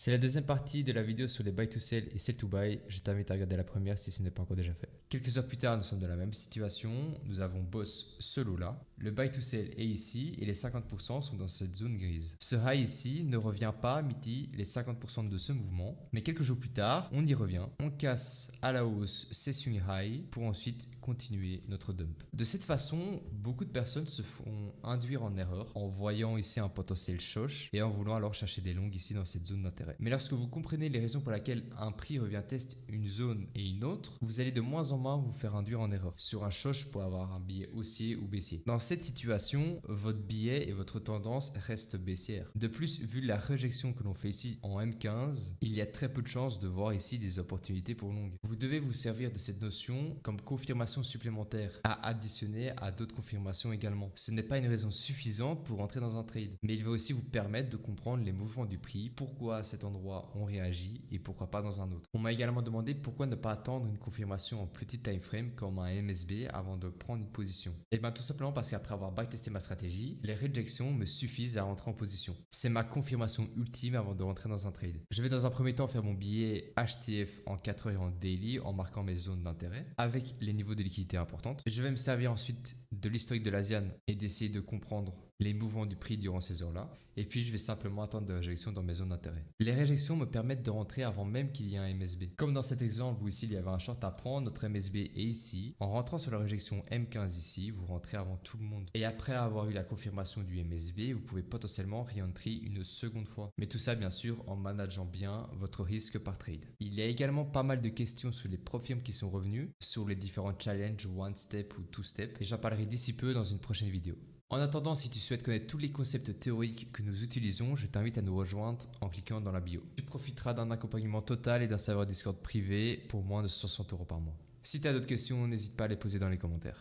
C'est la deuxième partie de la vidéo sur les buy to sell et sell to buy. Je t'invite à regarder la première si ce n'est pas encore déjà fait. Quelques heures plus tard, nous sommes dans la même situation. Nous avons boss ce lot là. Le buy to sell est ici et les 50% sont dans cette zone grise. Ce high ici ne revient pas midi les 50% de ce mouvement. Mais quelques jours plus tard, on y revient. On casse à la hausse ces swing high pour ensuite continuer notre dump. De cette façon, beaucoup de personnes se font induire en erreur en voyant ici un potentiel choche et en voulant alors chercher des longues ici dans cette zone d'intérêt. Mais lorsque vous comprenez les raisons pour lesquelles un prix revient tester une zone et une autre, vous allez de moins en moins vous faire induire en erreur sur un choche pour avoir un billet haussier ou baissier. Dans cette situation, votre billet et votre tendance restent baissières. De plus, vu la réjection que l'on fait ici en M15, il y a très peu de chances de voir ici des opportunités pour longue. Vous devez vous servir de cette notion comme confirmation supplémentaire à additionner à d'autres confirmations également. Ce n'est pas une raison suffisante pour entrer dans un trade, mais il va aussi vous permettre de comprendre les mouvements du prix, pourquoi à cet endroit on réagit et pourquoi pas dans un autre. On m'a également demandé pourquoi ne pas attendre une confirmation en petit time frame comme un MSB avant de prendre une position. Et bien tout simplement parce qu'après avoir backtesté ma stratégie, les réjections me suffisent à rentrer en position. C'est ma confirmation ultime avant de rentrer dans un trade. Je vais dans un premier temps faire mon billet HTF en 4 heures et en daily en marquant mes zones d'intérêt avec les niveaux de liquidité importantes. Je vais me servir ensuite de l'historique de l'Asian et d'essayer de comprendre les mouvements du prix durant ces heures-là. Et puis, je vais simplement attendre des réjections dans mes zones d'intérêt. Les réjections me permettent de rentrer avant même qu'il y ait un MSB. Comme dans cet exemple où ici, il y avait un short à prendre, notre MSB est ici. En rentrant sur la réjection M15 ici, vous rentrez avant tout le monde. Et après avoir eu la confirmation du MSB, vous pouvez potentiellement re-entry une seconde fois. Mais tout ça, bien sûr, en manageant bien votre risque par trade. Il y a également pas mal de questions sur les profirmes qui sont revenus, sur les différents challenges one step ou two step. Et j'en parlerai d'ici peu dans une prochaine vidéo. En attendant, si tu souhaites connaître tous les concepts théoriques que nous utilisons, je t'invite à nous rejoindre en cliquant dans la bio. Tu profiteras d'un accompagnement total et d'un serveur Discord privé pour moins de 60 € par mois. Si tu as d'autres questions, n'hésite pas à les poser dans les commentaires.